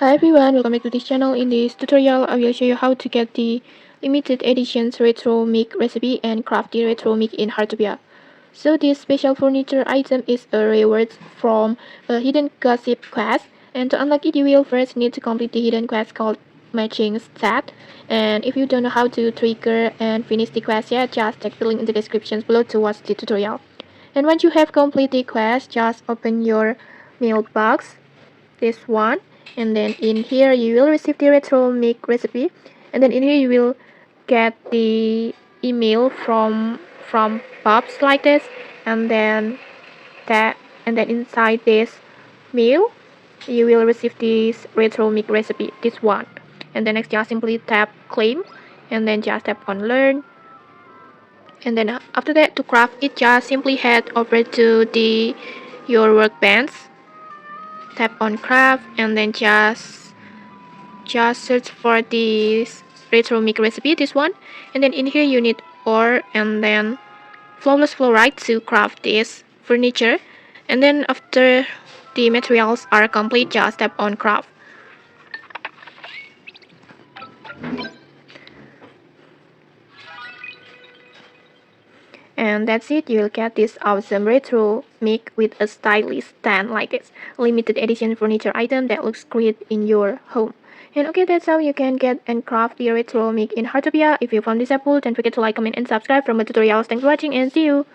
Hi everyone, welcome back to this channel. In this tutorial, I will show you how to get the limited editions retro mic recipe and craft the retro mic in Heartopia. So this special furniture item is a reward from a hidden gossip quest, and to unlock it you will first need to complete the hidden quest called matching stat. And if you don't know how to trigger and finish the quest yet, just check the link in the description below to watch the tutorial. And once you have completed the quest, just open your mailbox, this one, and then in here you will receive the retro mic recipe, and then in here you will get the email from Pops like this, and then that and then inside this mail you will receive this retro mic recipe, this one, and then next just simply tap claim, and then just tap on learn, and then after that to craft it just simply head over to the your workbench, tap on craft, and then just search for this retro mic recipe, this one, and then in here you need ore and then flawless fluorite to craft this furniture, and then after the materials are complete just tap on craft. And that's it, you'll get this awesome retro mic with a stylish stand like this. Limited edition furniture item that looks great in your home. And okay, that's how you can get and craft the retro mic in Heartopia. If you found this helpful, don't forget to like, comment, and subscribe for more tutorials. Thanks for watching and see you!